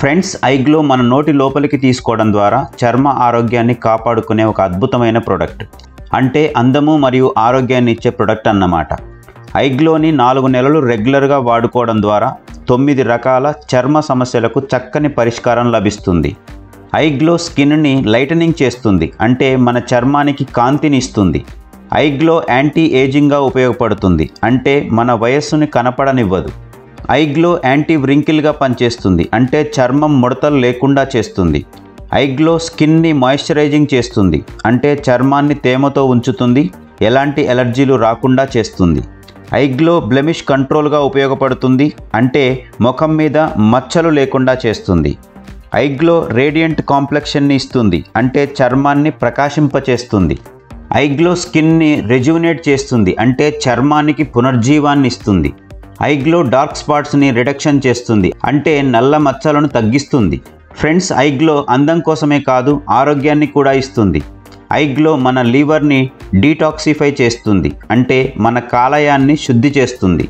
Friends, ఐగ్లో మన నోటి లోపలికి తీసుకోవడం ద్వారా చర్మ ఆరోగ్యాన్ని కాపాడుకునే ఒక అద్భుతమైన ప్రోడక్ట్. అంటే అందము మరియు ఆరోగ్యాన్ని ఇచ్చే ప్రోడక్ట్ అన్నమాట. ఐగ్లోని 4 నెలలు రెగ్యులర్గా వాడుకోవడం ద్వారా 9 రకాల చర్మ సమస్యలకు చక్కని పరిష్కారం లభిస్తుంది. ఐగ్లో స్కిన్ని లైటనింగ్ చేస్తుంది, అంటే మన చర్మానికి కాంతిని ఇస్తుంది. ఐగ్లో యాంటీ ఏజింగ్గా ఉపయోగపడుతుంది, అంటే మన వయస్సుని కనపడనివ్వదు. ఐగ్లో యాంటీ వ్రింకిల్గా పనిచేస్తుంది, అంటే చర్మం ముడతలు లేకుండా చేస్తుంది. ఐగ్లో స్కిన్ని మాయిశ్చరైజింగ్ చేస్తుంది, అంటే చర్మాన్ని తేమతో ఉంచుతుంది, ఎలాంటి ఎలర్జీలు రాకుండా చేస్తుంది. ఐగ్లో బ్లెమిష్ కంట్రోల్గా ఉపయోగపడుతుంది, అంటే ముఖం మీద మచ్చలు లేకుండా చేస్తుంది. ఐగ్లో రేడియంట్ కాంప్లెక్షన్ని ఇస్తుంది, అంటే చర్మాన్ని ప్రకాశింపచేస్తుంది. ఐగ్లో స్కిన్ని రెజ్యువినేట్ చేస్తుంది, అంటే చర్మానికి పునర్జీవాన్ని ఇస్తుంది. ఐగ్లో డార్క్ స్పాట్స్ని రిడక్షన్ చేస్తుంది, అంటే నల్ల మచ్చలను తగ్గిస్తుంది. ఫ్రెండ్స్, ఐగ్లో అందం కోసమే కాదు, ఆరోగ్యాన్ని కూడా ఇస్తుంది. ఐగ్లో మన లివర్ని డీటాక్సిఫై చేస్తుంది, అంటే మన కాలేయాన్ని శుద్ధి చేస్తుంది.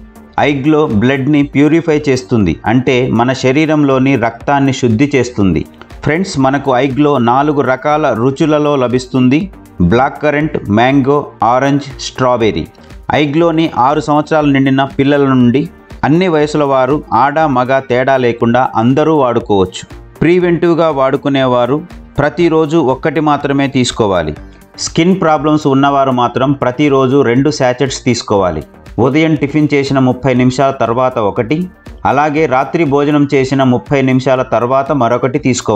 ఐగ్లో బ్లడ్ని ప్యూరిఫై చేస్తుంది, అంటే మన శరీరంలోని రక్తాన్ని శుద్ధి చేస్తుంది. ఫ్రెండ్స్, మనకు ఐగ్లో 4 రకాల రుచులలో లభిస్తుంది: black currant, mango, orange, strawberry. ఐగ్లోని 6 సంవత్సరాలు నిండిన పిల్లల నుండి అన్ని వయసుల వారు, ఆడ మగ తేడా లేకుండా అందరూ వాడుకోవచ్చు. ప్రివెంటివ్గా వాడుకునేవారు ప్రతిరోజు 1 మాత్రమే తీసుకోవాలి. స్కిన్ ప్రాబ్లమ్స్ ఉన్నవారు మాత్రం ప్రతిరోజు 2 శాచెట్స్ తీసుకోవాలి. ఉదయం టిఫిన్ చేసిన 30 నిమిషాల తర్వాత ఒకటి, అలాగే రాత్రి భోజనం చేసిన 30 నిమిషాల తర్వాత మరొకటి తీసుకోవాలి.